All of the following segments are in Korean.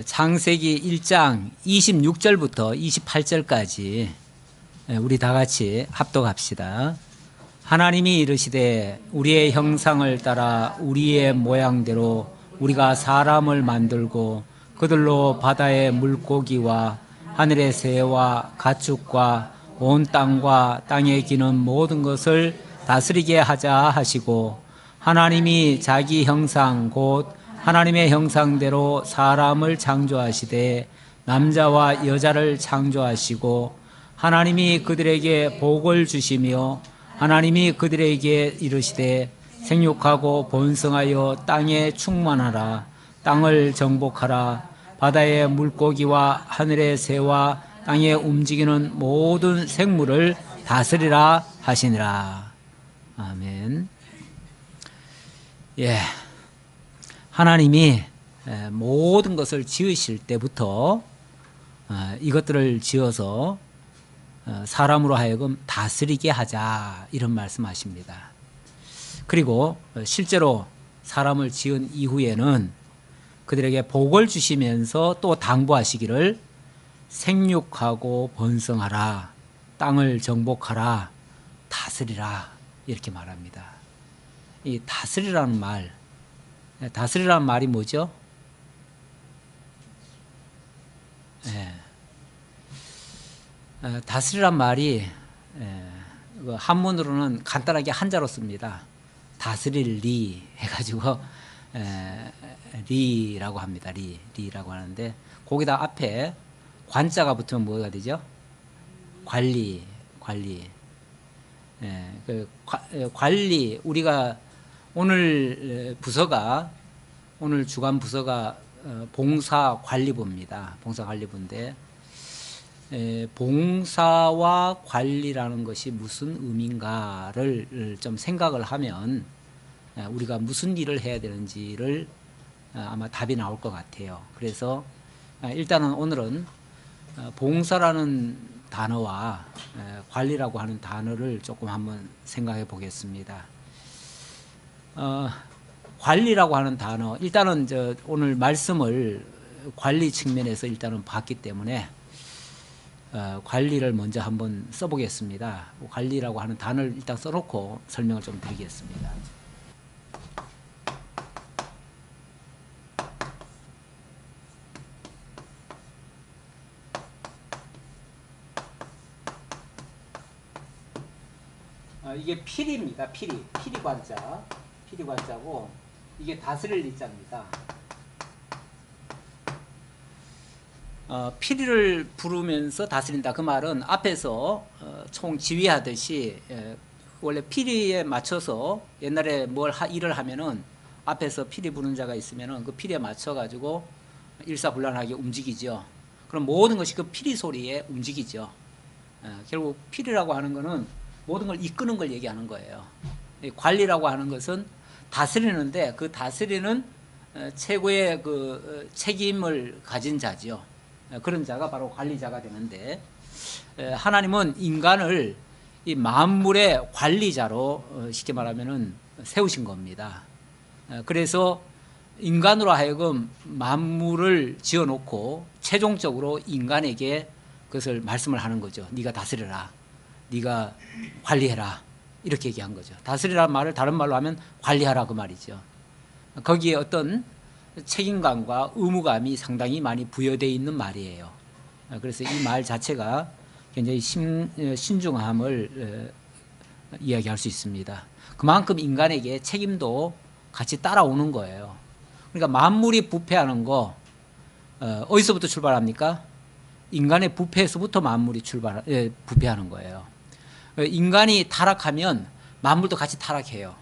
창세기 1장 26절부터 28절까지 우리 다 같이 합독합시다. 하나님이 이르시되 우리의 형상을 따라 우리의 모양대로 우리가 사람을 만들고 그들로 바다의 물고기와 하늘의 새와 가축과 온 땅과 땅에 기는 모든 것을 다스리게 하자 하시고, 하나님이 자기 형상 곧 하나님의 형상대로 사람을 창조하시되 남자와 여자를 창조하시고, 하나님이 그들에게 복을 주시며 하나님이 그들에게 이르시되 생육하고 번성하여 땅에 충만하라. 땅을 정복하라. 바다의 물고기와 하늘의 새와 땅에 움직이는 모든 생물을 다스리라 하시니라. 아멘. 예. 하나님이 모든 것을 지으실 때부터 이것들을 지어서 사람으로 하여금 다스리게 하자, 이런 말씀하십니다. 그리고 실제로 사람을 지은 이후에는 그들에게 복을 주시면서 또 당부하시기를 생육하고 번성하라, 땅을 정복하라, 다스리라, 이렇게 말합니다. 이 다스리라는 말이 뭐죠? 다스리란 말이 한문으로는 간단하게 한자로 씁니다. 다스릴 리 해가지고 리라고 합니다. 리라고 하는데, 거기다 앞에 관자가 붙으면 뭐가 되죠? 관리. 관리, 우리가 오늘 주간 부서가 봉사관리부입니다. 봉사관리부인데, 봉사와 관리라는 것이 무슨 의미인가를 좀 생각을 하면 우리가 무슨 일을 해야 되는지를 아마 답이 나올 것 같아요. 그래서 일단은 오늘은 봉사라는 단어와 관리라고 하는 단어를 조금 한번 생각해 보겠습니다. 관리라고 하는 단어, 일단은 오늘 말씀을 관리 측면에서 일단은 봤기 때문에 관리를 먼저 한번 써보겠습니다. 관리라고 하는 단어를 일단 써놓고 설명을 좀 드리겠습니다. 이게 필입니다. 필이관자고 이게 다스릴 리자입니다. 피리를 부르면서 다스린다, 그 말은 앞에서 총 지휘하듯이 원래 피리에 맞춰서 옛날에 일을 하면은 앞에서 피리 부는 자가 있으면은 그 피리에 맞춰 가지고 일사불란하게 움직이죠. 그럼 모든 것이 그 피리 소리에 움직이죠. 결국 피리라고 하는 거는 모든 걸 이끄는 걸 얘기하는 거예요. 관리라고 하는 것은 다스리는데, 그 다스리는 최고의 그 책임을 가진 자죠. 그런 자가 바로 관리자가 되는데, 하나님은 인간을 이 만물의 관리자로 쉽게 말하면은 세우신 겁니다. 그래서 인간으로 하여금 만물을 지어놓고 최종적으로 인간에게 그것을 말씀을 하는 거죠. 네가 다스려라, 네가 관리해라, 이렇게 얘기한 거죠. 다스리라는 말을 다른 말로 하면 관리하라, 그 말이죠. 거기에 어떤 책임감과 의무감이 상당히 많이 부여되어 있는 말이에요. 그래서 이 말 자체가 굉장히 신중함을 이야기할 수 있습니다. 그만큼 인간에게 책임도 같이 따라오는 거예요. 그러니까 만물이 부패하는 거 어디서부터 출발합니까? 인간의 부패에서부터 만물이 부패하는 거예요. 인간이 타락하면 만물도 같이 타락해요.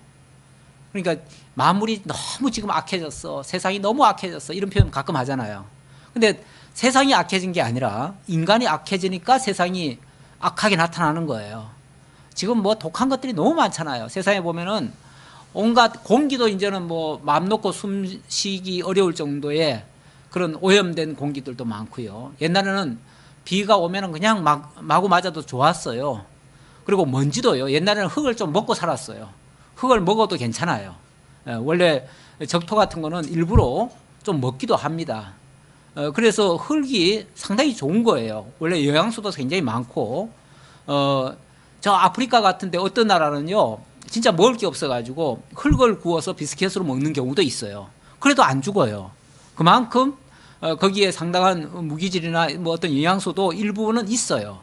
그러니까 만물이 너무 지금 악해졌어, 세상이 너무 악해졌어, 이런 표현 가끔 하잖아요. 근데 세상이 악해진 게 아니라 인간이 악해지니까 세상이 악하게 나타나는 거예요. 지금 뭐 독한 것들이 너무 많잖아요. 세상에 보면은 온갖 공기도 이제는 뭐 마음 놓고 숨 쉬기 어려울 정도의 그런 오염된 공기들도 많고요. 옛날에는 비가 오면은 그냥 마구 맞아도 좋았어요. 그리고 먼지도요. 옛날에는 흙을 좀 먹고 살았어요. 흙을 먹어도 괜찮아요. 원래 적토 같은 거는 일부러 좀 먹기도 합니다. 그래서 흙이 상당히 좋은 거예요. 원래 영양소도 굉장히 많고, 저 아프리카 같은데 어떤 나라는요, 진짜 먹을 게 없어가지고 흙을 구워서 비스켓으로 먹는 경우도 있어요. 그래도 안 죽어요. 그만큼 거기에 상당한 무기질이나 뭐 어떤 영양소도 일부는 있어요.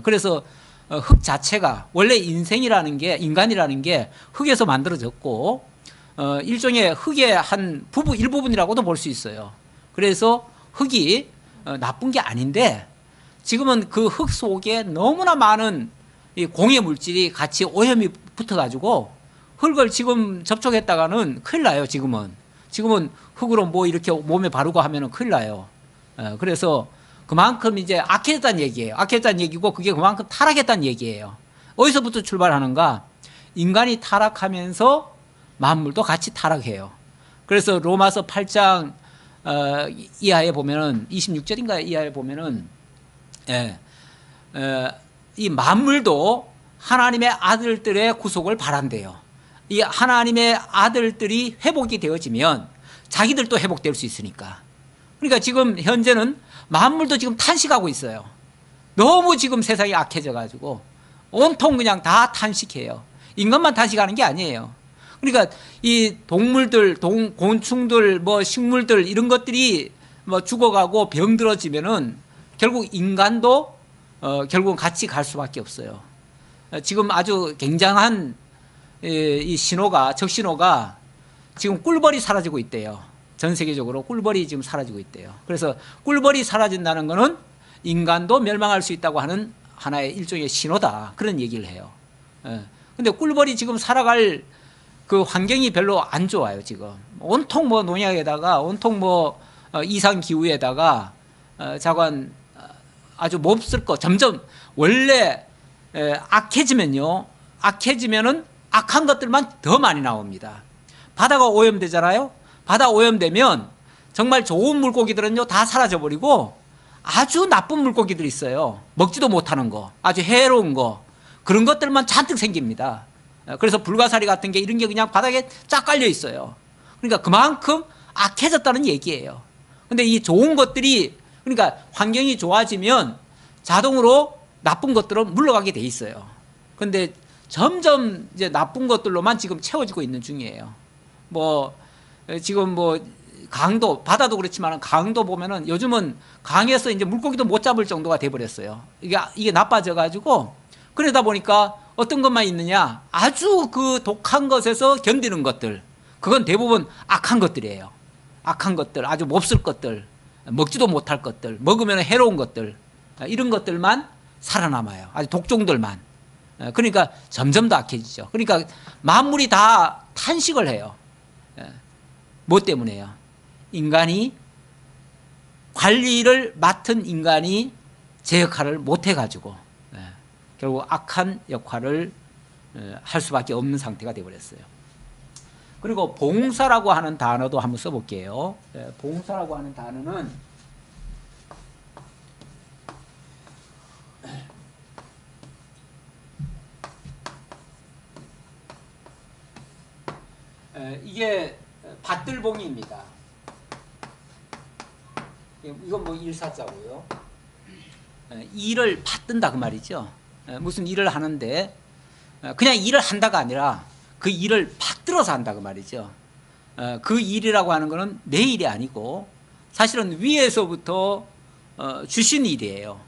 그래서 흙 자체가 원래 인간이라는 게 흙에서 만들어졌고, 일종의 흙의 한 일부분이라고도 볼 수 있어요. 그래서 흙이 나쁜 게 아닌데, 지금은 그 흙 속에 너무나 많은 이 공해 물질이 같이 오염이 붙어가지고 흙을 지금 접촉했다가는 큰일 나요. 지금은 흙으로 뭐 이렇게 몸에 바르고 하면은 큰일 나요. 그래서 그만큼 이제 악해졌다는 얘기예요. 악해졌다는 얘기고, 그게 그만큼 타락했다는 얘기예요. 어디서부터 출발하는가? 인간이 타락하면서 만물도 같이 타락해요. 그래서 로마서 8장 이하에 보면은 26절인가 이하에 보면은 이 만물도 하나님의 아들들의 구속을 바란대요. 이 하나님의 아들들이 회복이 되어지면 자기들도 회복될 수 있으니까. 그러니까 지금 현재는 만물도 지금 탄식하고 있어요. 너무 지금 세상이 악해져 가지고 온통 그냥 다 탄식해요. 인간만 탄식하는 게 아니에요. 그러니까 이 동물들, 곤충들, 뭐 식물들 이런 것들이 뭐 죽어가고 병들어지면은 결국 인간도 결국은 같이 갈 수밖에 없어요. 지금 아주 굉장한 이 신호가, 적신호가 지금 꿀벌이 사라지고 있대요. 전 세계적으로 꿀벌이 지금 사라지고 있대요. 그래서 꿀벌이 사라진다는 것은 인간도 멸망할 수 있다고 하는 하나의 일종의 신호다. 그런 얘기를 해요. 근데 꿀벌이 지금 살아갈 그 환경이 별로 안 좋아요, 지금. 온통 뭐 농약에다가, 온통 뭐 이상 기후에다가, 자관 아주 몹쓸 거, 점점 원래 악해지면은 악한 것들만 더 많이 나옵니다. 바다가 오염되잖아요. 바다 오염되면 정말 좋은 물고기들은요 다 사라져버리고 아주 나쁜 물고기들이 있어요. 먹지도 못하는 거, 아주 해로운 거, 그런 것들만 잔뜩 생깁니다. 그래서 불가사리 같은 게 이런 게 그냥 바닥에 쫙 깔려 있어요. 그러니까 그만큼 악해졌다는 얘기예요. 근데 이 좋은 것들이, 그러니까 환경이 좋아지면 자동으로 나쁜 것들은 물러가게 돼 있어요. 근데 점점 이제 나쁜 것들로만 지금 채워지고 있는 중이에요. 뭐 지금 뭐 강도, 바다도 그렇지만 강도 보면은 요즘은 강에서 이제 물고기도 못 잡을 정도가 돼 버렸어요. 이게 나빠져 가지고, 그러다 보니까 어떤 것만 있느냐, 아주 그 독한 것에서 견디는 것들, 그건 대부분 악한 것들이에요. 악한 것들, 아주 몹쓸 것들, 먹지도 못할 것들, 먹으면 해로운 것들, 이런 것들만 살아남아요. 아주 독종들만. 그러니까 점점 더 악해지죠. 그러니까 만물이 다 탄식을 해요. 뭐 때문에요? 인간이, 관리를 맡은 인간이 제 역할을 못 해가지고 결국 악한 역할을 할 수밖에 없는 상태가 되어버렸어요. 그리고 봉사라고 하는 단어도 한번 써볼게요. 봉사라고 하는 단어는 이게 밭들봉입니다. 이건 뭐 일사자고요. 일을 받든다 그 말이죠. 무슨 일을 하는데 그냥 일을 한다가 아니라 그 일을 받들어서 한다 그 말이죠. 그 일이라고 하는 것은 내 일이 아니고 사실은 위에서부터 주신 일이에요.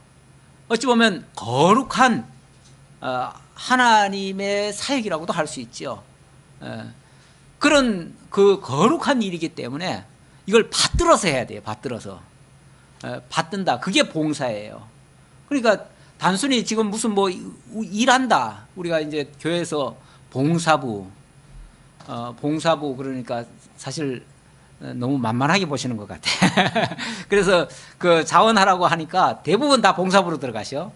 어찌 보면 거룩한 하나님의 사역이라고도 할 수 있죠. 그런 그 거룩한 일이기 때문에 이걸 받들어서 해야 돼요. 받들어서. 받든다. 그게 봉사예요. 그러니까 단순히 지금 무슨 뭐 일한다. 우리가 이제 교회에서 봉사부 그러니까 사실 너무 만만하게 보시는 것 같아. 그래서 그 자원하라고 하니까 대부분 다 봉사부로 들어가셔.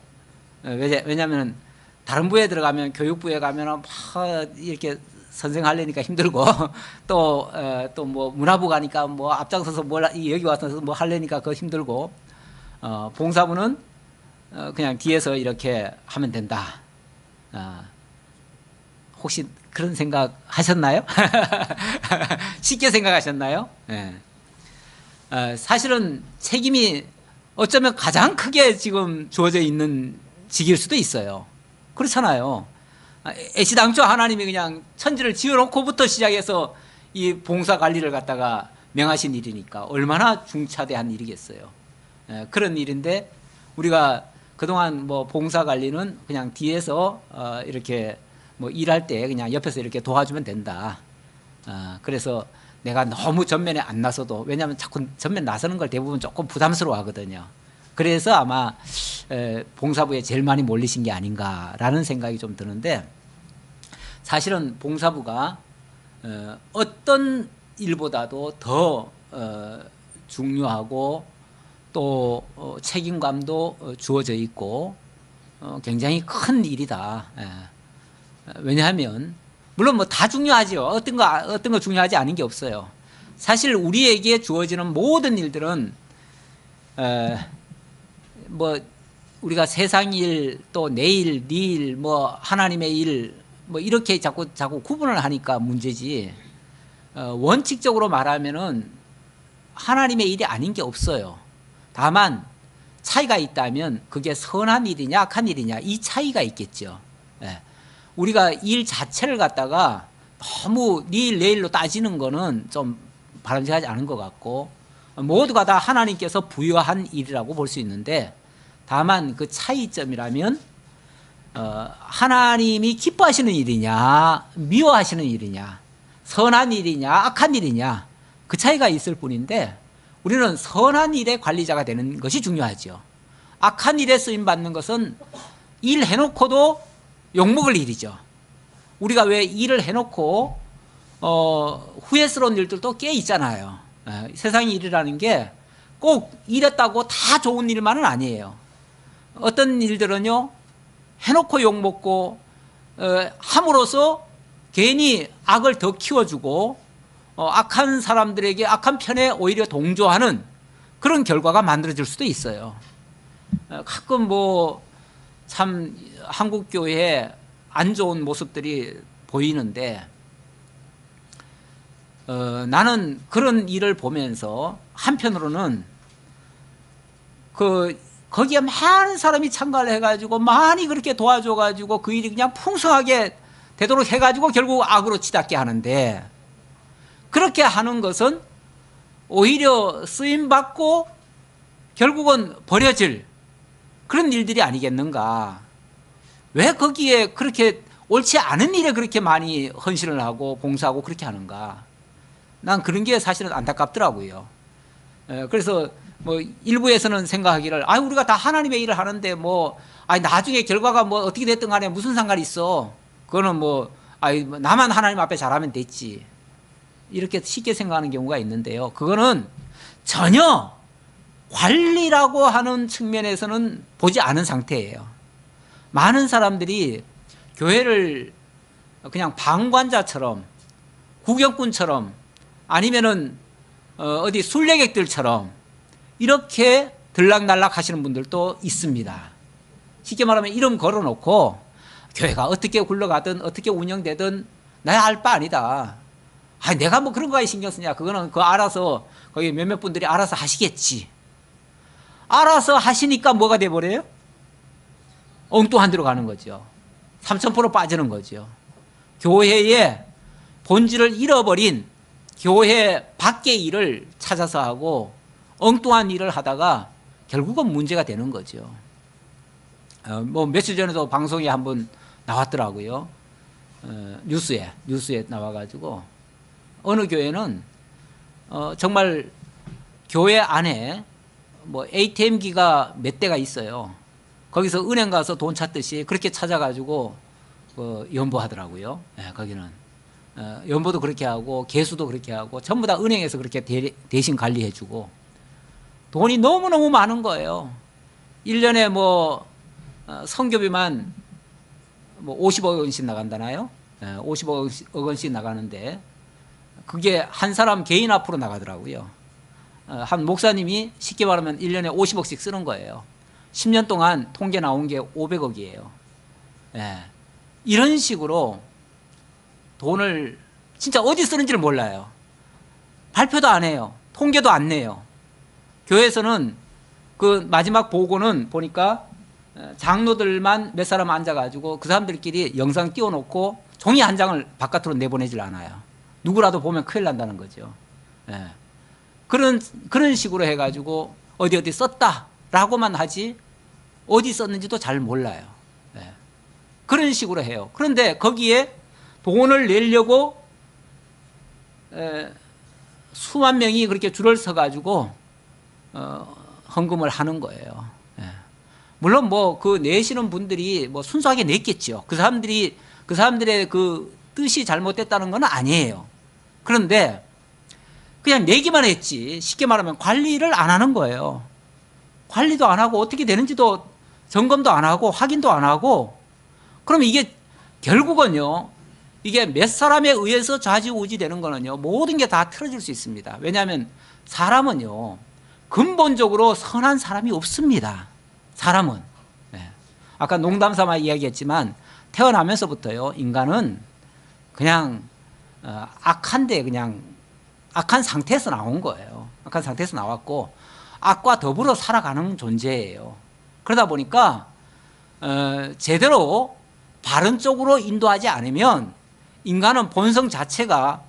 왜냐하면 다른 부에 들어가면, 교육부에 가면 막 이렇게 선생 하려니까 힘들고 또 뭐 문화부 가니까 뭐 앞장서서 여기 와서 뭐 하려니까 그 힘들고, 봉사부는 그냥 뒤에서 이렇게 하면 된다. 혹시 그런 생각 하셨나요? 쉽게 생각하셨나요? 네. 사실은 책임이 어쩌면 가장 크게 지금 주어져 있는 직일 수도 있어요. 그렇잖아요. 애시당초 하나님이 그냥 천지를 지어놓고부터 시작해서 이 봉사 관리를 갖다가 명하신 일이니까 얼마나 중차대한 일이겠어요. 그런 일인데 우리가 그동안 뭐 봉사 관리는 그냥 뒤에서 이렇게 뭐 일할 때 그냥 옆에서 이렇게 도와주면 된다. 그래서 내가 너무 전면에 안 나서도, 왜냐하면 자꾸 전면 나서는 걸 대부분 조금 부담스러워 하거든요. 그래서 아마 봉사부에 제일 많이 몰리신 게 아닌가라는 생각이 좀 드는데, 사실은 봉사부가 어떤 일보다도 더 중요하고 또 책임감도 주어져 있고 굉장히 큰 일이다. 왜냐하면 물론 뭐 다 중요하죠. 어떤 거 중요하지 않은 게 없어요. 사실 우리에게 주어지는 모든 일들은 뭐 우리가 세상 일, 또 내일, 니일, 뭐 하나님의 일, 뭐 이렇게 자꾸 구분을 하니까 문제지. 원칙적으로 말하면은 하나님의 일이 아닌 게 없어요. 다만 차이가 있다면 그게 선한 일이냐 악한 일이냐, 이 차이가 있겠죠. 우리가 일 자체를 갖다가 너무 니일 내일로 따지는 거는 좀 바람직하지 않은 것 같고, 모두가 다 하나님께서 부여한 일이라고 볼 수 있는데, 다만 그 차이점이라면 하나님이 기뻐하시는 일이냐 미워하시는 일이냐, 선한 일이냐 악한 일이냐, 그 차이가 있을 뿐인데, 우리는 선한 일의 관리자가 되는 것이 중요하죠. 악한 일에 쓰임받는 것은 일 해놓고도 욕먹을 일이죠. 우리가 왜 일을 해놓고 후회스러운 일들도 꽤 있잖아요. 세상의 일이라는 게 꼭 이랬다고 다 좋은 일만은 아니에요. 어떤 일들은요, 해놓고 욕먹고 함으로써 괜히 악을 더 키워주고 악한 사람들에게 악한 편에 오히려 동조하는 그런 결과가 만들어질 수도 있어요. 가끔 뭐 참 한국 교회에 안 좋은 모습들이 보이는데, 나는 그런 일을 보면서 한편으로는 거기에 많은 사람이 참가를 해가지고 많이 그렇게 도와줘가지고 그 일이 그냥 풍성하게 되도록 해가지고 결국 악으로 치닫게 하는데, 그렇게 하는 것은 오히려 쓰임받고 결국은 버려질 그런 일들이 아니겠는가. 왜 거기에 그렇게 옳지 않은 일에 그렇게 많이 헌신을 하고 봉사하고 그렇게 하는가. 난 그런 게 사실은 안타깝더라고요. 그래서 뭐 일부에서는 생각하기를, 우리가 다 하나님의 일을 하는데 뭐 나중에 결과가 뭐 어떻게 됐든 간에 무슨 상관이 있어. 그거는 뭐 나만 하나님 앞에 잘하면 됐지. 이렇게 쉽게 생각하는 경우가 있는데요. 그거는 전혀 관리라고 하는 측면에서는 보지 않은 상태예요. 많은 사람들이 교회를 그냥 방관자처럼, 구경꾼처럼, 아니면은 어디 순례객들처럼 이렇게 들락날락 하시는 분들도 있습니다. 쉽게 말하면 이름 걸어놓고 교회가 어떻게 굴러가든 어떻게 운영되든 나야 알 바 아니다. 내가 뭐 그런 거에 신경 쓰냐. 그거는 알아서 거기 몇몇 분들이 알아서 하시겠지. 알아서 하시니까 뭐가 돼버려요? 엉뚱한 데로 가는 거죠. 3000% 빠지는 거죠. 교회의 본질을 잃어버린 교회 밖의 일을 찾아서 하고 엉뚱한 일을 하다가 결국은 문제가 되는 거죠. 뭐 며칠 전에도 방송에 한번 나왔더라고요. 뉴스에 나와가지고 어느 교회는 정말 교회 안에 뭐 ATM기가 몇 대가 있어요. 거기서 은행 가서 돈 찾듯이 그렇게 찾아가지고 연보하더라고요. 거기는 연보도 그렇게 하고 개수도 그렇게 하고 전부 다 은행에서 그렇게 대신 관리해주고, 돈이 너무너무 많은 거예요. 1년에 뭐 성교비만 뭐 50억 원씩 나간다나요? 50억 원씩 나가는데 그게 한 사람 개인 앞으로 나가더라고요. 한 목사님이 쉽게 말하면 1년에 50억씩 쓰는 거예요. 10년 동안 통계 나온 게 500억이에요. 이런 식으로 돈을 진짜 어디 쓰는지를 몰라요. 발표도 안 해요. 통계도 안 내요. 교회에서는 그 마지막 보고는 보니까 장로들만 몇 사람 앉아가지고 그 사람들끼리 영상 띄워놓고 종이 한 장을 바깥으로 내보내질 않아요. 누구라도 보면 큰일 난다는 거죠. 예. 그런 식으로 해가지고 어디 썼다라고만 하지 어디 썼는지도 잘 몰라요. 예. 그런 식으로 해요. 그런데 거기에 돈을 내려고 수만 명이 그렇게 줄을 서가지고 헌금을 하는 거예요. 예. 물론 뭐 그 내시는 분들이 뭐 순수하게 냈겠죠. 그 사람들의 그 뜻이 잘못됐다는 건 아니에요. 그런데 그냥 내기만 했지, 쉽게 말하면 관리를 안 하는 거예요. 관리도 안 하고 어떻게 되는지도 점검도 안 하고 확인도 안 하고, 그럼 이게 결국은요, 이게 몇 사람에 의해서 좌지우지 되는 거는요, 모든 게 다 틀어질 수 있습니다. 왜냐하면 사람은요, 근본적으로 선한 사람이 없습니다. 사람은. 네. 아까 농담 삼아 이야기했지만 태어나면서부터요, 인간은 그냥 악한데 그냥 악한 상태에서 나온 거예요. 악한 상태에서 나왔고 악과 더불어 살아가는 존재예요. 그러다 보니까 제대로 바른 쪽으로 인도하지 않으면 인간은 본성 자체가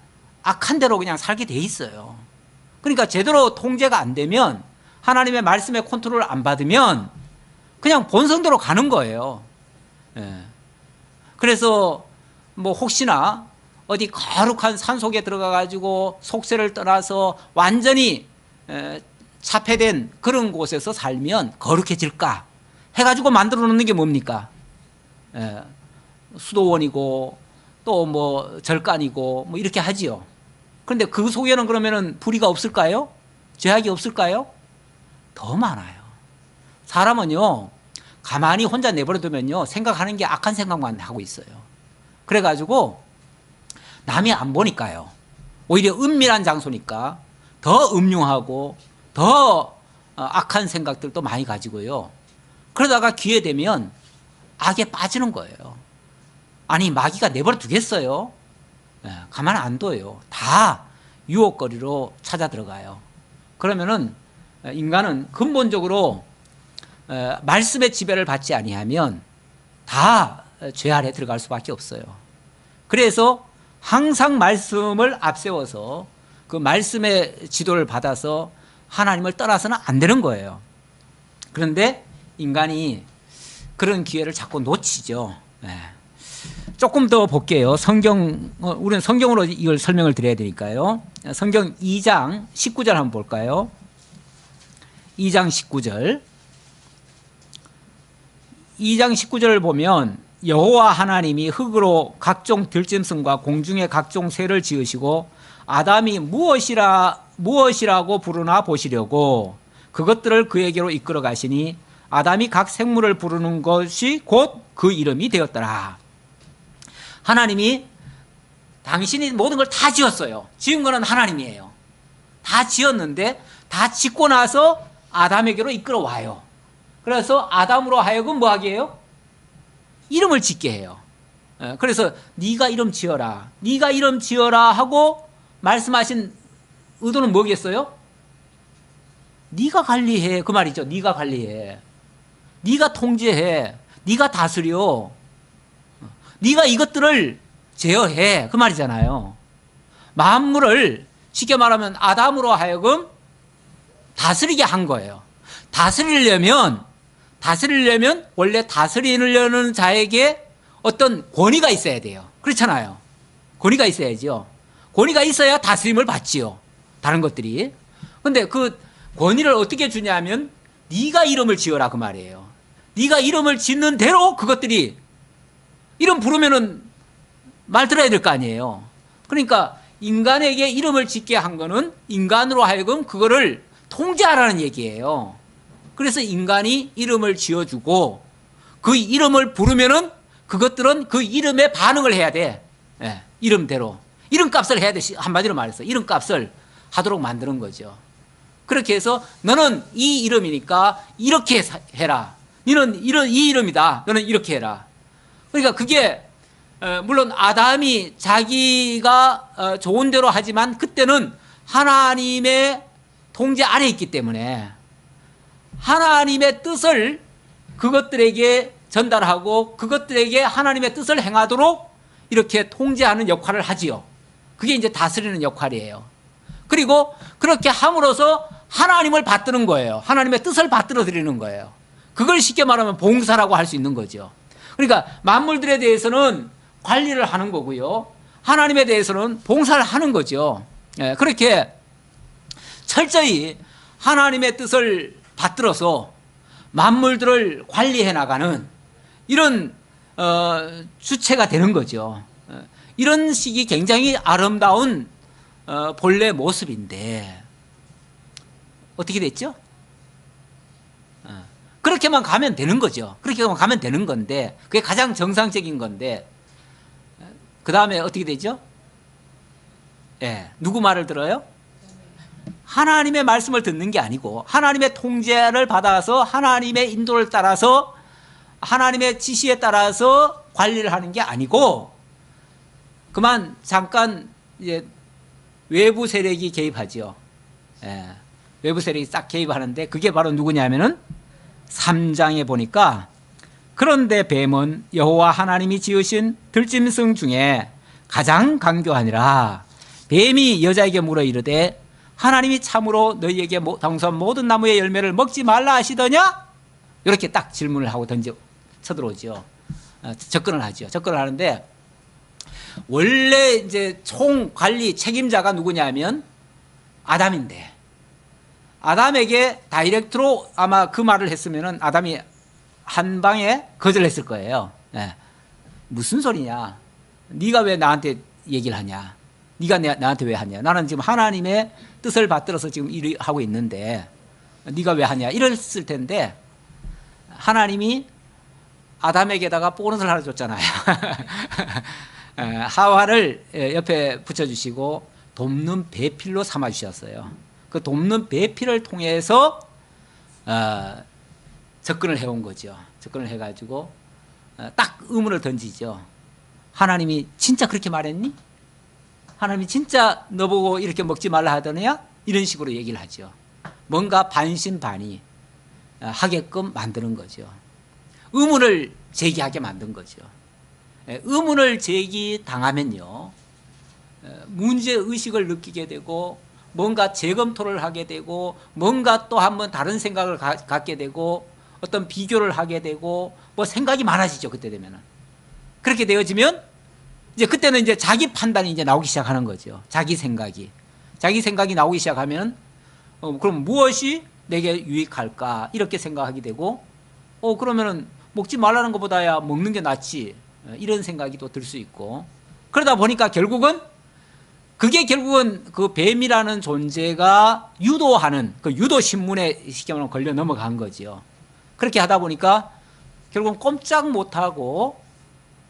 악한 대로 그냥 살게 돼 있어요. 그러니까 제대로 통제가 안 되면, 하나님의 말씀에 컨트롤을 안 받으면 그냥 본성대로 가는 거예요. 그래서 뭐 혹시나 어디 거룩한 산속에 들어가가지고 속세를 떠나서 완전히 차폐된 그런 곳에서 살면 거룩해질까 해가지고 만들어 놓는 게 뭡니까? 수도원이고 또 뭐 절간이고 뭐 이렇게 하지요. 그런데 그 속에는 그러면은 불의가 없을까요? 죄악이 없을까요? 더 많아요. 사람은요, 가만히 혼자 내버려 두면요, 생각하는 게 악한 생각만 하고 있어요. 그래가지고 남이 안 보니까요, 오히려 은밀한 장소니까 더 음흉하고 더 악한 생각들도 많이 가지고요. 그러다가 기회 되면 악에 빠지는 거예요. 아니, 마귀가 내버려 두겠어요? 가만 안 둬요. 다 유혹거리로 찾아 들어가요. 그러면은 인간은 근본적으로 말씀의 지배를 받지 아니하면 다 죄 아래 들어갈 수밖에 없어요. 그래서 항상 말씀을 앞세워서 그 말씀의 지도를 받아서 하나님을 떠나서는 안 되는 거예요. 그런데 인간이 그런 기회를 자꾸 놓치죠. 조금 더 볼게요. 우리는 성경으로 이걸 설명을 드려야 되니까요. 성경 2장 19절 한번 볼까요? 2장 19절. 2장 19절을 보면 여호와 하나님이 흙으로 각종 들짐승과 공중의 각종 새를 지으시고 아담이 무엇이라고 부르나 보시려고 그것들을 그에게로 이끌어 가시니 아담이 각 생물을 부르는 것이 곧 그 이름이 되었더라. 하나님이 당신이 모든 걸 다 지었어요. 지은 거는 하나님이에요. 다 지었는데 다 짓고 나서 아담에게로 이끌어 와요. 그래서 아담으로 하여금 뭐 하게 해요? 이름을 짓게 해요. 그래서 네가 이름 지어라, 네가 이름 지어라 하고 말씀하신 의도는 뭐겠어요? 네가 관리해, 그 말이죠. 네가 관리해, 네가 통제해, 네가 다스려, 네가 이것들을 제어해, 그 말이잖아요. 만물을 쉽게 말하면 아담으로 하여금 다스리게 한 거예요. 다스리려면 원래 다스리려는 자에게 어떤 권위가 있어야 돼요. 그렇잖아요. 권위가 있어야죠. 권위가 있어야 다스림을 받지요, 다른 것들이. 근데 그 권위를 어떻게 주냐면 네가 이름을 지어라, 그 말이에요. 네가 이름을 짓는 대로 그것들이, 이름 부르면은 말 들어야 될 거 아니에요. 그러니까 인간에게 이름을 짓게 한 거는 인간으로 하여금 그거를 통제하라는 얘기예요. 그래서 인간이 이름을 지어주고 그 이름을 부르면은 그것들은 그 이름에 반응을 해야 돼. 이름대로. 이름값을 해야 돼. 한마디로 말해서 이름값을 하도록 만드는 거죠. 그렇게 해서 너는 이 이름이니까 이렇게 해라. 너는 이 이름이다. 너는 이렇게 해라. 그러니까 그게 물론 아담이 자기가 좋은 대로 하지만 그때는 하나님의 통제 아래 있기 때문에 하나님의 뜻을 그것들에게 전달하고 그것들에게 하나님의 뜻을 행하도록 이렇게 통제하는 역할을 하지요. 그게 이제 다스리는 역할이에요. 그리고 그렇게 함으로써 하나님을 받드는 거예요. 하나님의 뜻을 받들어 드리는 거예요. 그걸 쉽게 말하면 봉사라고 할 수 있는 거죠. 그러니까 만물들에 대해서는 관리를 하는 거고요. 하나님에 대해서는 봉사를 하는 거죠. 그렇게 철저히 하나님의 뜻을 받들어서 만물들을 관리해 나가는 이런 주체가 되는 거죠. 이런 식이 굉장히 아름다운 본래 모습인데 어떻게 됐죠? 그렇게만 가면 되는 거죠. 그렇게만 가면 되는 건데 그게 가장 정상적인 건데 그 다음에 어떻게 되죠? 누구 말을 들어요? 하나님의 말씀을 듣는 게 아니고 하나님의 통제를 받아서 하나님의 인도를 따라서 하나님의 지시에 따라서 관리를 하는 게 아니고 그만 잠깐 이제 외부 세력이 개입하죠. 외부 세력이 싹 개입하는데 그게 바로 누구냐면은 3장에 보니까 그런데 뱀은 여호와 하나님이 지으신 들짐승 중에 가장 강교하니라. 뱀이 여자에게 물어 이르되 하나님이 참으로 너희에게 당선 모든 나무의 열매를 먹지 말라 하시더냐? 이렇게 딱 질문을 하고 쳐들어오죠. 접근을 하죠. 접근을 하는데 원래 이제 총 관리 책임자가 누구냐면 아담인데 아담에게 다이렉트로 아마 그 말을 했으면은 아담이 한 방에 거절했을 거예요. 무슨 소리냐? 네가 왜 나한테 얘기를 하냐? 네가 나한테 왜 하냐? 나는 지금 하나님의 뜻을 받들어서 지금 일을 하고 있는데 네가 왜 하냐? 이랬을 텐데 하나님이 아담에게다가 보너스를 하나 줬잖아요. 하와를 옆에 붙여주시고 돕는 배필로 삼아주셨어요. 그 돕는 배필을 통해서 접근을 해온 거죠. 접근을 해가지고 딱 의문을 던지죠. 하나님이 진짜 그렇게 말했니? 하나님이 진짜 너보고 이렇게 먹지 말라 하더냐? 이런 식으로 얘기를 하죠. 뭔가 반신반의 하게끔 만드는 거죠. 의문을 제기하게 만든 거죠. 의문을 제기당하면요 문제의식을 느끼게 되고 뭔가 재검토를 하게 되고 뭔가 또 한번 다른 생각을 갖게 되고 어떤 비교를 하게 되고 뭐 생각이 많아지죠. 그때 되면은 그렇게 되어지면 이제 그때는 이제 자기 판단이 이제 나오기 시작하는 거죠. 자기 생각이 나오기 시작하면 그럼 무엇이 내게 유익할까 이렇게 생각하게 되고 그러면은 먹지 말라는 것보다야 먹는 게 낫지 이런 생각이 또 들 수 있고 그러다 보니까 결국은 그 뱀이라는 존재가 유도하는 그 유도 신문에 쉽게 말하면 걸려 넘어간 거죠. 그렇게 하다 보니까 결국은 꼼짝 못하고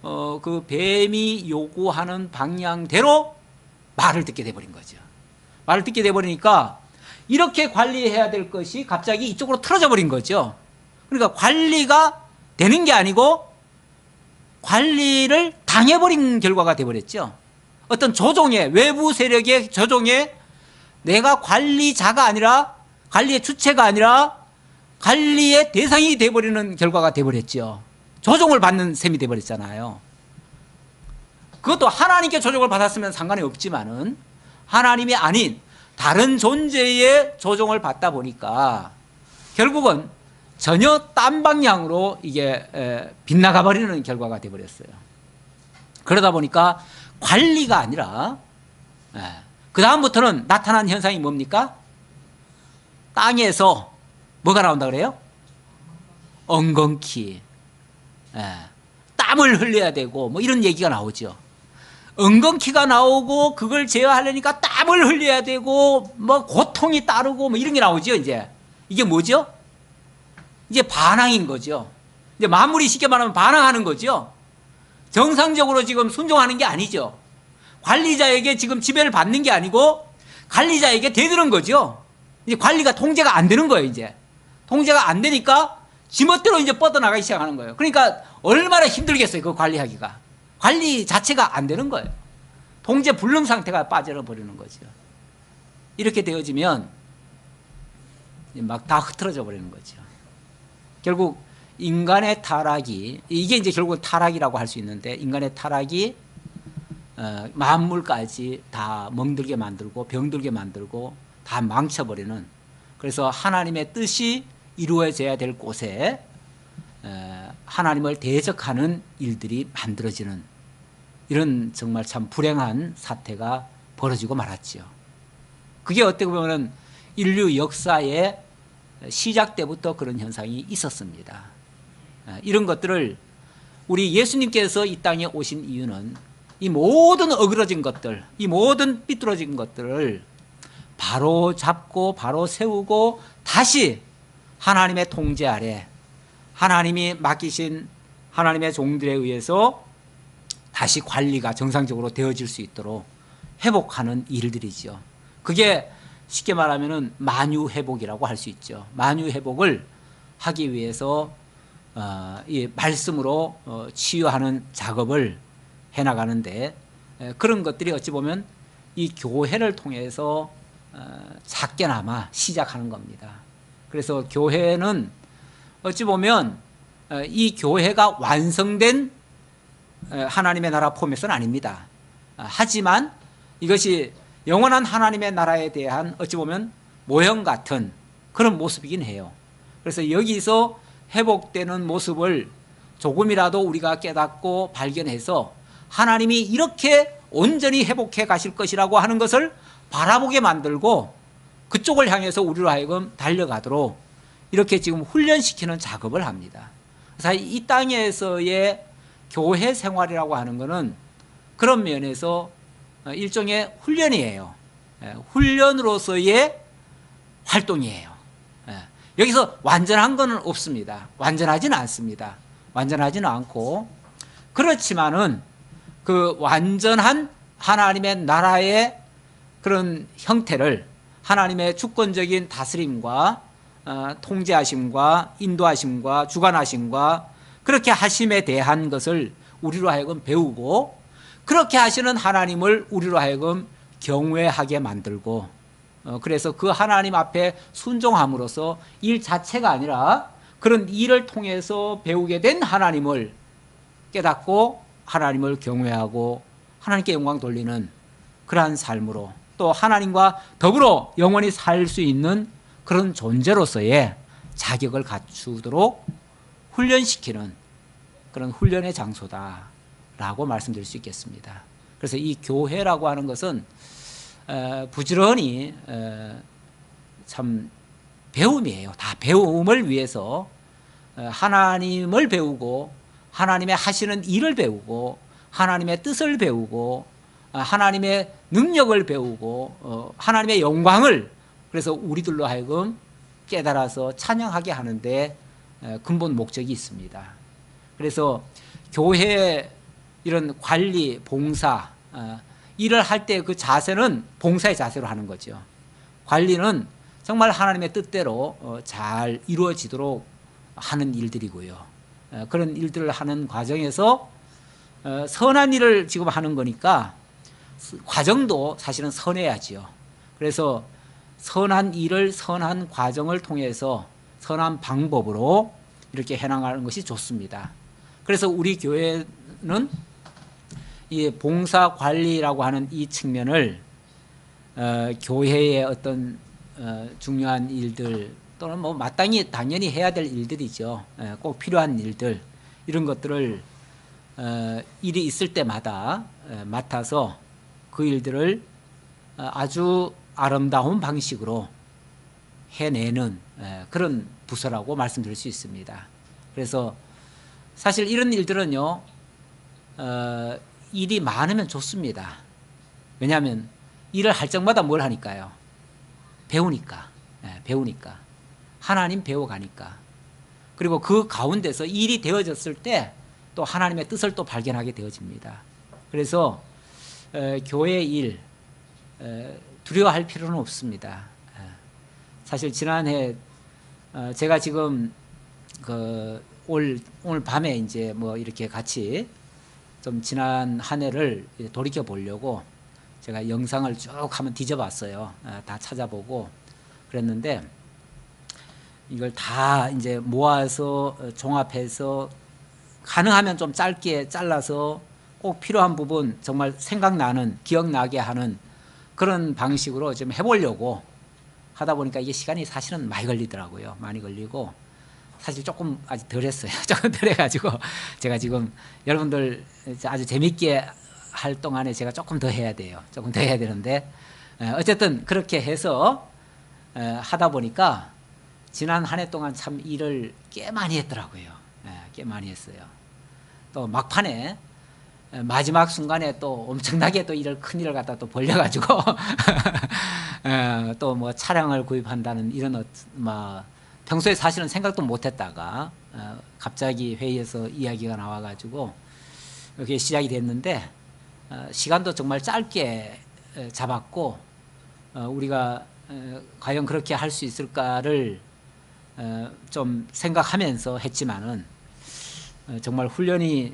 그 뱀이 요구하는 방향대로 말을 듣게 돼버린 거죠. 말을 듣게 돼버리니까 이렇게 관리해야 될 것이 갑자기 이쪽으로 틀어져 버린 거죠. 그러니까 관리가 되는 게 아니고 관리를 당해버린 결과가 돼버렸죠. 어떤 조종에 외부 세력의 조종에 내가 관리자가 아니라 관리의 주체가 아니라 관리의 대상이 돼버리는 결과가 돼버렸죠. 조종을 받는 셈이 돼버렸잖아요. 그것도 하나님께 조종을 받았으면 상관이 없지만은 하나님이 아닌 다른 존재의 조종을 받다 보니까 결국은 전혀 딴 방향으로 이게 빗나가 버리는 결과가 돼버렸어요. 그러다 보니까 관리가 아니라 그 다음부터는 나타난 현상이 뭡니까? 땅에서 뭐가 나온다 그래요? 엉겅퀴 땀을 흘려야 되고 뭐 이런 얘기가 나오죠. 엉겅퀴가 나오고 그걸 제어하려니까 땀을 흘려야 되고 뭐 고통이 따르고 뭐 이런 게 나오죠. 이제 이게 뭐죠? 이제 반항인 거죠. 이제 만물이 쉽게 말하면 반항하는 거죠. 정상적으로 지금 순종하는 게 아니죠. 관리자에게 지금 지배를 받는 게 아니고 관리자에게 대드는 거죠. 이제 관리가 통제가 안 되는 거예요. 이제 통제가 안 되니까 지멋대로 이제 뻗어나가기 시작하는 거예요. 그러니까 얼마나 힘들겠어요. 그 관리하기가. 관리 자체가 안 되는 거예요. 통제 불능 상태가 빠져버리는 거죠. 이렇게 되어지면 막 다 흐트러져 버리는 거죠. 결국 인간의 타락이, 이게 이제 결국 타락이라고 할 수 있는데, 인간의 타락이 만물까지 다 멍들게 만들고 병들게 만들고 다 망쳐버리는, 그래서 하나님의 뜻이 이루어져야 될 곳에 하나님을 대적하는 일들이 만들어지는, 이런 정말 참 불행한 사태가 벌어지고 말았지요. 그게 어떻게 보면 인류 역사의 시작 때부터 그런 현상이 있었습니다. 이런 것들을 우리 예수님께서 이 땅에 오신 이유는 이 모든 어그러진 것들, 이 모든 삐뚤어진 것들을 바로 잡고 바로 세우고 다시 하나님의 통제 아래 하나님이 맡기신 하나님의 종들에 의해서 다시 관리가 정상적으로 되어질 수 있도록 회복하는 일들이죠. 그게 쉽게 말하면 만유회복이라고 할 수 있죠. 만유회복을 하기 위해서 이 말씀으로 치유하는 작업을 해나가는데, 그런 것들이 어찌 보면 이 교회를 통해서 작게나마 시작하는 겁니다. 그래서 교회는 어찌 보면 이 교회가 완성된 하나님의 나라 포맷은 아닙니다. 하지만 이것이 영원한 하나님의 나라에 대한 어찌 보면 모형 같은 그런 모습이긴 해요. 그래서 여기서 회복되는 모습을 조금이라도 우리가 깨닫고 발견해서 하나님이 이렇게 온전히 회복해 가실 것이라고 하는 것을 바라보게 만들고 그쪽을 향해서 우리로 하여금 달려가도록 이렇게 지금 훈련시키는 작업을 합니다. 그래서 이 땅에서의 교회 생활이라고 하는 것은 그런 면에서 일종의 훈련이에요. 훈련으로서의 활동이에요. 여기서 완전한 건 없습니다. 완전하지는 않습니다. 완전하지는 않고, 그렇지만은 그 완전한 하나님의 나라의 그런 형태를 하나님의 주권적인 다스림과 통제하심과 인도하심과 주관하심과 그렇게 하심에 대한 것을 우리로 하여금 배우고, 그렇게 하시는 하나님을 우리로 하여금 경외하게 만들고, 그래서 그 하나님 앞에 순종함으로써 일 자체가 아니라 그런 일을 통해서 배우게 된 하나님을 깨닫고 하나님을 경외하고 하나님께 영광 돌리는 그러한 삶으로, 또 하나님과 더불어 영원히 살 수 있는 그런 존재로서의 자격을 갖추도록 훈련시키는 그런 훈련의 장소다라고 말씀드릴 수 있겠습니다. 그래서 이 교회라고 하는 것은 부지런히 참 배움이에요. 다 배움을 위해서 하나님을 배우고 하나님의 하시는 일을 배우고 하나님의 뜻을 배우고 하나님의 능력을 배우고 하나님의 영광을, 그래서 우리들로 하여금 깨달아서 찬양하게 하는데 근본 목적이 있습니다. 그래서 교회 이런 관리, 봉사 일을 할 때 그 자세는 봉사의 자세로 하는 거죠. 관리는 정말 하나님의 뜻대로 잘 이루어지도록 하는 일들이고요. 그런 일들을 하는 과정에서 선한 일을 지금 하는 거니까 과정도 사실은 선해야지요. 그래서 선한 일을 선한 과정을 통해서 선한 방법으로 이렇게 해나가는 것이 좋습니다. 그래서 우리 교회는 이 봉사 관리라고 하는 이 측면을 교회의 어떤 중요한 일들 또는 뭐 마땅히 당연히 해야 될 일들이죠. 꼭 필요한 일들, 이런 것들을 일이 있을 때마다 맡아서 그 일들을 아주 아름다운 방식으로 해내는 그런 부서라고 말씀드릴 수 있습니다. 그래서 사실 이런 일들은요, 일이 많으면 좋습니다. 왜냐하면 일을 할 적마다 뭘 하니까요? 배우니까. 배우니까. 하나님 배워가니까. 그리고 그 가운데서 일이 되어졌을 때 또 하나님의 뜻을 또 발견하게 되어집니다. 그래서 교회 일 두려워할 필요는 없습니다. 사실 지난해 제가 지금 오늘 밤에 이제 뭐 이렇게 같이 좀 지난 한 해를 돌이켜 보려고 제가 영상을 쭉 한번 뒤져봤어요. 다 찾아보고 그랬는데 이걸 다 이제 모아서 종합해서 가능하면 좀 짧게 잘라서 꼭 필요한 부분 정말 생각나는 기억나게 하는 그런 방식으로 좀 해보려고 하다 보니까 이게 시간이 사실은 많이 걸리더라고요. 많이 걸리고 사실 조금 아직 덜 했어요. 조금 덜 해가지고 제가 지금 여러분들 아주 재밌게 할 동안에 제가 조금 더 해야 돼요. 조금 더 해야 되는데 어쨌든 그렇게 해서 하다 보니까 지난 한 해 동안 참 일을 꽤 많이 했더라고요. 꽤 많이 했어요. 또 막판에 마지막 순간에 또 엄청나게 또 큰 일을 갖다 또 벌려가지고 또 뭐 차량을 구입한다는 이런 뭐 평소에 사실은 생각도 못했다가 갑자기 회의에서 이야기가 나와가지고 이렇게 시작이 됐는데 시간도 정말 짧게 잡았고 우리가 과연 그렇게 할 수 있을까를 좀 생각하면서 했지만은 정말 훈련이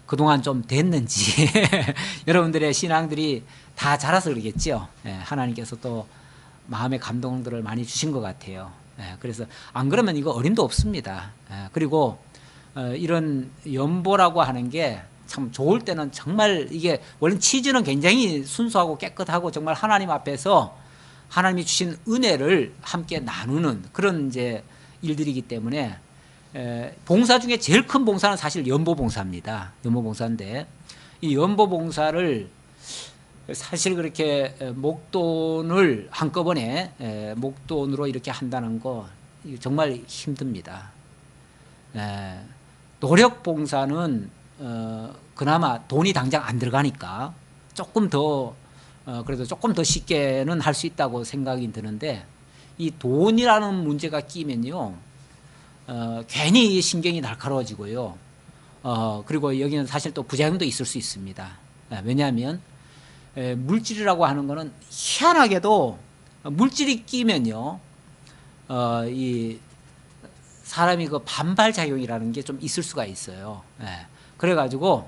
그동안 좀 됐는지 여러분들의 신앙들이 다 자라서 그러겠죠. 하나님께서 또 마음의 감동들을 많이 주신 것 같아요. 그래서 안 그러면 이거 어림도 없습니다. 그리고 이런 연보라고 하는 게 참 좋을 때는 정말 이게 원래 취지는 굉장히 순수하고 깨끗하고 정말 하나님 앞에서 하나님이 주신 은혜를 함께 나누는 그런 이제 일들이기 때문에 봉사 중에 제일 큰 봉사는 사실 연보봉사입니다. 연보봉사인데 이 연보봉사를 사실 그렇게 목돈을 한꺼번에 목돈으로 이렇게 한다는 거 정말 힘듭니다. 노력봉사는 그나마 돈이 당장 안 들어가니까 조금 더 그래도 조금 더 쉽게는 할 수 있다고 생각이 드는데 이 돈이라는 문제가 끼면요 괜히 신경이 날카로워지고요 그리고 여기는 사실 또 부작용도 있을 수 있습니다. 왜냐하면 물질이라고 하는 거는 희한하게도 물질이 끼면요 이 사람이 그 반발작용이라는 게 좀 있을 수가 있어요. 그래가지고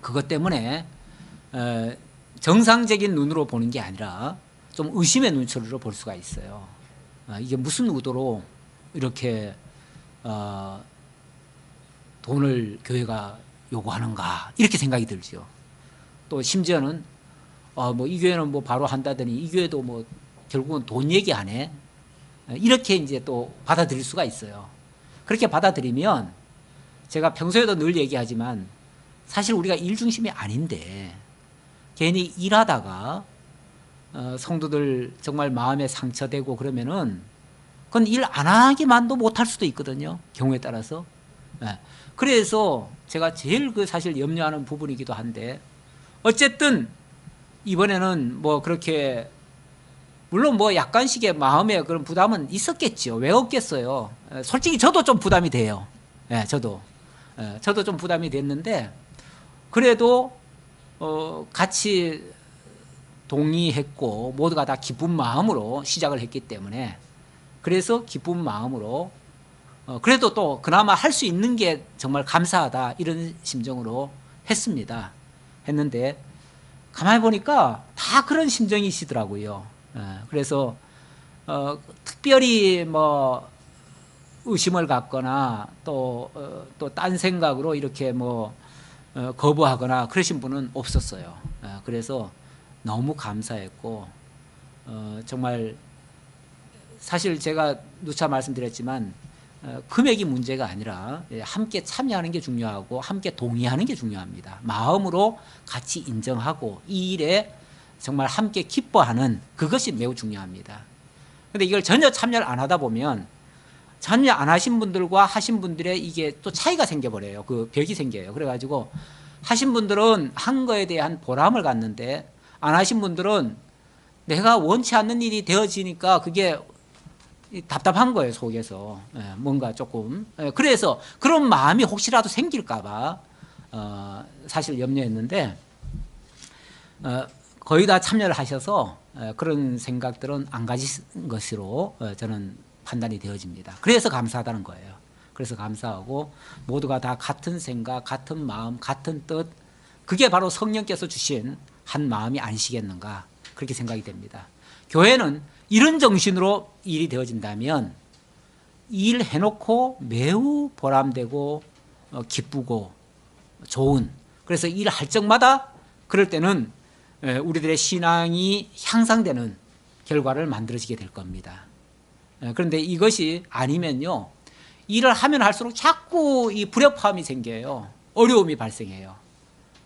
그것 때문에 정상적인 눈으로 보는 게 아니라 좀 의심의 눈초리로 볼 수가 있어요. 이게 무슨 의도로 이렇게 돈을 교회가 요구하는가 이렇게 생각이 들죠. 또 심지어는 뭐 이 교회는 뭐 바로 한다더니 이 교회도 뭐 결국은 돈 얘기하네 이렇게 이제 또 받아들일 수가 있어요. 그렇게 받아들이면 제가 평소에도 늘 얘기하지만 사실 우리가 일 중심이 아닌데 괜히 일하다가 성도들 정말 마음에 상처되고 그러면은 그건 일 안 하기만도 못할 수도 있거든요. 경우에 따라서. 그래서 제가 제일 그 사실 염려하는 부분이기도 한데 어쨌든 이번에는 뭐 그렇게 물론 뭐 약간씩의 마음의 그런 부담은 있었겠죠. 왜 없겠어요. 솔직히 저도 좀 부담이 돼요. 저도 좀 부담이 됐는데 그래도 같이 동의했고 모두가 다 기쁜 마음으로 시작을 했기 때문에 그래서 기쁜 마음으로 그래도 또 그나마 할 수 있는 게 정말 감사하다 이런 심정으로 했는데 가만히 보니까 다 그런 심정이시더라고요. 그래서 특별히 뭐 의심을 갖거나 또 딴 생각으로 이렇게 뭐 거부하거나 그러신 분은 없었어요. 그래서 너무 감사했고 정말 사실 제가 누차 말씀드렸지만 금액이 문제가 아니라 함께 참여하는 게 중요하고 함께 동의하는 게 중요합니다. 마음으로 같이 인정하고 이 일에 정말 함께 기뻐하는 그것이 매우 중요합니다. 그런데 이걸 전혀 참여를 안 하다 보면 참여 안 하신 분들과 하신 분들의 이게 또 차이가 생겨버려요. 그 벽이 생겨요. 그래가지고 하신 분들은 한 거에 대한 보람을 갖는데 안 하신 분들은 내가 원치 않는 일이 되어지니까 그게 답답한 거예요. 속에서 뭔가 조금 그래서 그런 마음이 혹시라도 생길까 봐 사실 염려했는데 거의 다 참여를 하셔서 그런 생각들은 안 가진 것으로 저는 판단이 되어집니다. 그래서 감사하다는 거예요. 그래서 감사하고 모두가 다 같은 생각, 같은 마음, 같은 뜻 그게 바로 성령께서 주신 한 마음이 아니시겠는가 그렇게 생각이 됩니다. 교회는 이런 정신으로 일이 되어진다면 일해놓고 매우 보람되고 기쁘고 좋은, 그래서 일할 적마다 그럴 때는 우리들의 신앙이 향상되는 결과를 만들어지게 될 겁니다. 그런데 이것이 아니면요, 일을 하면 할수록 자꾸 이 불협화음이 생겨요. 어려움이 발생해요.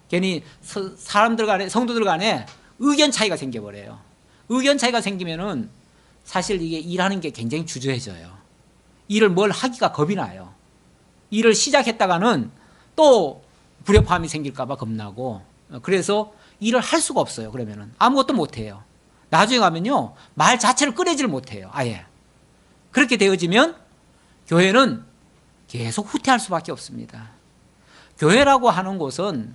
괜히 사람들 간에, 성도들 간에 의견 차이가 생겨버려요. 의견 차이가 생기면은 사실 이게 일하는 게 굉장히 주저해져요. 일을 뭘 하기가 겁이 나요. 일을 시작했다가는 또 불협화음이 생길까봐 겁나고, 그래서 일을 할 수가 없어요. 그러면은 아무것도 못해요. 나중에 가면요, 말 자체를 꺼내지를 못해요. 아예. 그렇게 되어지면 교회는 계속 후퇴할 수밖에 없습니다. 교회라고 하는 곳은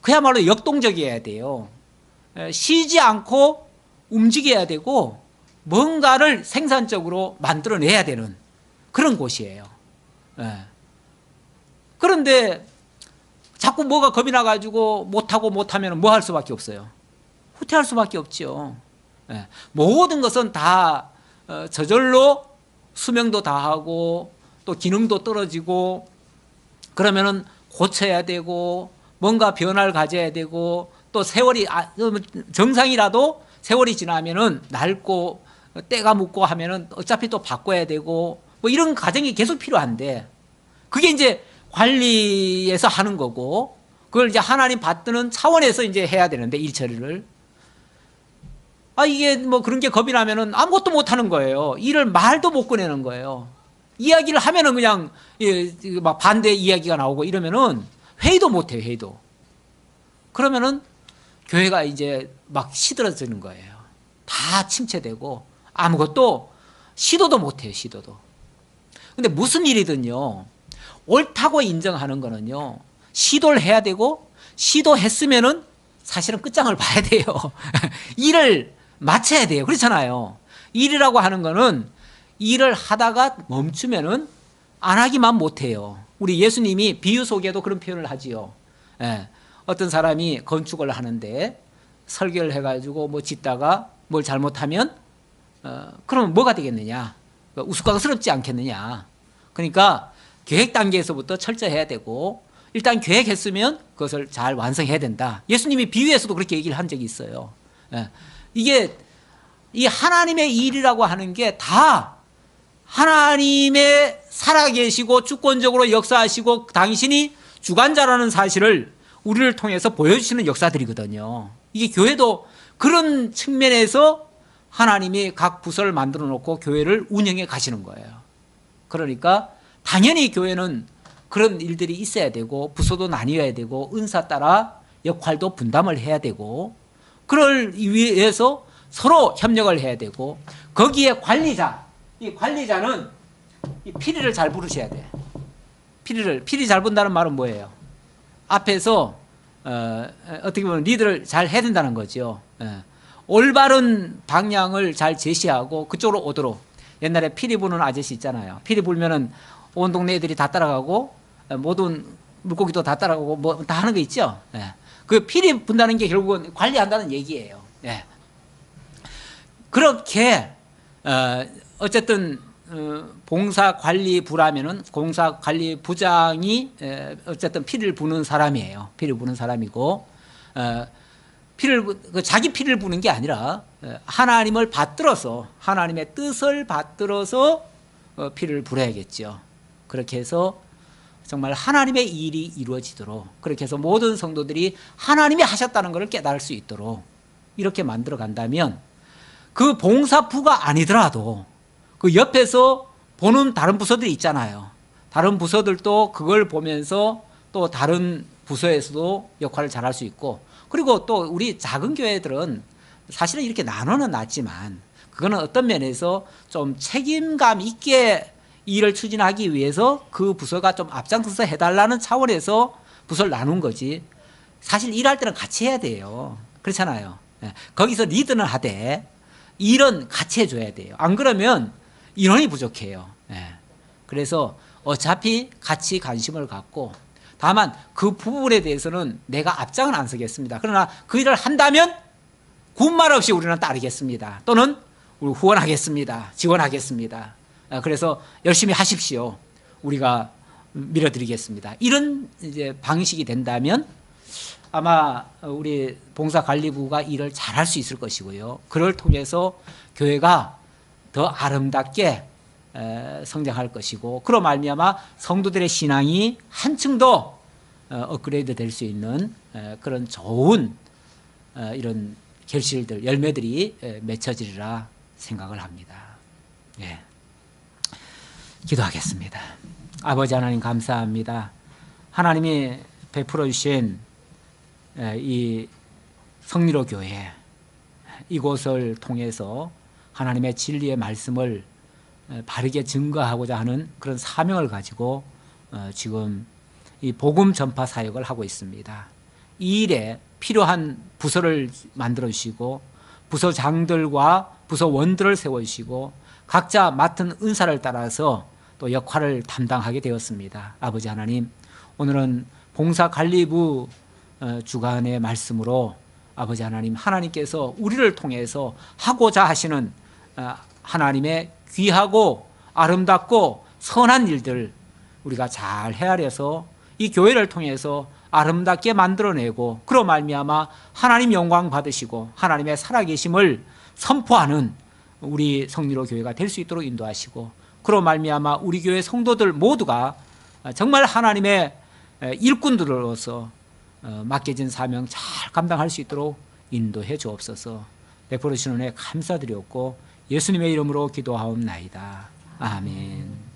그야말로 역동적이어야 돼요. 쉬지 않고 움직여야 되고 뭔가를 생산적으로 만들어내야 되는 그런 곳이에요. 그런데 자꾸 뭐가 겁이 나가지고 못하면 뭐 할 수밖에 없어요? 후퇴할 수밖에 없죠. 모든 것은 다 저절로 수명도 다하고 또 기능도 떨어지고 그러면은 고쳐야 되고 뭔가 변화를 가져야 되고 또 세월이 정상이라도 세월이 지나면은 낡고 때가 묻고 하면은 어차피 또 바꿔야 되고 뭐 이런 과정이 계속 필요한데 그게 이제 관리에서 하는 거고 그걸 이제 하나님 받드는 차원에서 이제 해야 되는데 일 처리를 이게 뭐 그런 게 겁이 나면은 아무것도 못 하는 거예요. 일을 말도 못 꺼내는 거예요. 이야기를 하면은 그냥 막 반대 이야기가 나오고 이러면은 회의도 못 해요, 회의도. 그러면은 교회가 이제 막 시들어지는 거예요. 다 침체되고 아무것도 시도도 못 해요, 시도도. 근데 무슨 일이든요, 옳다고 인정하는 거는요, 시도를 해야 되고 시도했으면은 사실은 끝장을 봐야 돼요. 일을 마쳐야 돼요. 그렇잖아요. 일이라고 하는 거는 일을 하다가 멈추면은 안 하기만 못해요. 우리 예수님이 비유 속에도 그런 표현을 하지요. 어떤 사람이 건축을 하는데 설계를 해가지고 뭐 짓다가 뭘 잘못하면 그러면 뭐가 되겠느냐? 우스꽝스럽지 않겠느냐? 그러니까 계획 단계에서부터 철저해야 되고 일단 계획했으면 그것을 잘 완성해야 된다. 예수님이 비유에서도 그렇게 얘기를 한 적이 있어요. 이게 이 하나님의 일이라고 하는 게 다 하나님의 살아계시고 주권적으로 역사하시고 당신이 주관자라는 사실을 우리를 통해서 보여주시는 역사들이거든요. 이게 교회도 그런 측면에서 하나님이 각 부서를 만들어 놓고 교회를 운영해 가시는 거예요. 그러니까 당연히 교회는 그런 일들이 있어야 되고 부서도 나뉘어야 되고 은사 따라 역할도 분담을 해야 되고 그걸 위해서 서로 협력을 해야 되고 거기에 관리자, 이 관리자는 이 피리를 잘 부르셔야 돼. 피리 잘 분다는 말은 뭐예요? 앞에서 어떻게 보면 리드를 잘 해야 된다는 거죠. 올바른 방향을 잘 제시하고 그쪽으로 오도록. 옛날에 피리 부는 아저씨 있잖아요. 피리 불면은 온 동네 애들이 다 따라가고 모든 물고기도 다 따라가고 뭐 다 하는 거 있죠. 그 피리 분다는 게 결국은 관리한다는 얘기예요. 그렇게 어쨌든 봉사관리부라면은 봉사관리부장이 어쨌든 피를 부는 사람이에요. 피를 부는 사람이고 자기 피를 부는 게 아니라 하나님을 받들어서 하나님의 뜻을 받들어서 피를 불어야겠죠. 그렇게 해서 정말 하나님의 일이 이루어지도록 그렇게 해서 모든 성도들이 하나님이 하셨다는 것을 깨달을 수 있도록 이렇게 만들어 간다면 그 봉사부가 아니더라도 그 옆에서 보는 다른 부서들이 있잖아요. 다른 부서들도 그걸 보면서 또 다른 부서에서도 역할을 잘할 수 있고 그리고 또 우리 작은 교회들은 사실은 이렇게 나눠는 놨지만 그거는 어떤 면에서 좀 책임감 있게 일을 추진하기 위해서 그 부서가 좀 앞장서서 해달라는 차원에서 부서를 나눈 거지 사실 일할 때는 같이 해야 돼요. 그렇잖아요. 거기서 리드는 하되 일은 같이 해줘야 돼요. 안 그러면 인원이 부족해요. 그래서 어차피 같이 관심을 갖고 다만 그 부분에 대해서는 내가 앞장은 안 서겠습니다. 그러나 그 일을 한다면 군말 없이 우리는 따르겠습니다. 또는 후원하겠습니다. 지원하겠습니다. 그래서 열심히 하십시오. 우리가 밀어드리겠습니다. 이런 이제 방식이 된다면 아마 우리 봉사관리부가 일을 잘할 수 있을 것이고요. 그걸 통해서 교회가 더 아름답게 성장할 것이고, 그로 말미암아 성도들의 신앙이 한층 더 업그레이드 될 수 있는 그런 좋은 이런 결실들, 열매들이 맺혀지리라 생각을 합니다. 예. 기도하겠습니다. 아버지 하나님 감사합니다. 하나님이 베풀어 주신 이 성리로 교회, 이곳을 통해서 하나님의 진리의 말씀을 바르게 증거하고자 하는 그런 사명을 가지고 지금 이 복음 전파 사역을 하고 있습니다. 이 일에 필요한 부서를 만들어 주시고, 부서장들과 부서원들을 세워 주시고, 각자 맡은 은사를 따라서 또 역할을 담당하게 되었습니다. 아버지 하나님, 오늘은 봉사관리부 주간의 말씀으로 아버지 하나님, 하나님께서 우리를 통해서 하고자 하시는 하나님의 귀하고 아름답고 선한 일들 우리가 잘 헤아려서 이 교회를 통해서 아름답게 만들어내고, 그로 말미암아 하나님 영광 받으시고 하나님의 살아계심을 선포하는 우리 성리로 교회가 될 수 있도록 인도하시고, 그로 말미암아 우리 교회 성도들 모두가 정말 하나님의 일꾼들로서 맡겨진 사명 잘 감당할 수 있도록 인도해 주옵소서. 베풀어 주시는 은혜 감사드렸고 예수님의 이름으로 기도하옵나이다. 아멘.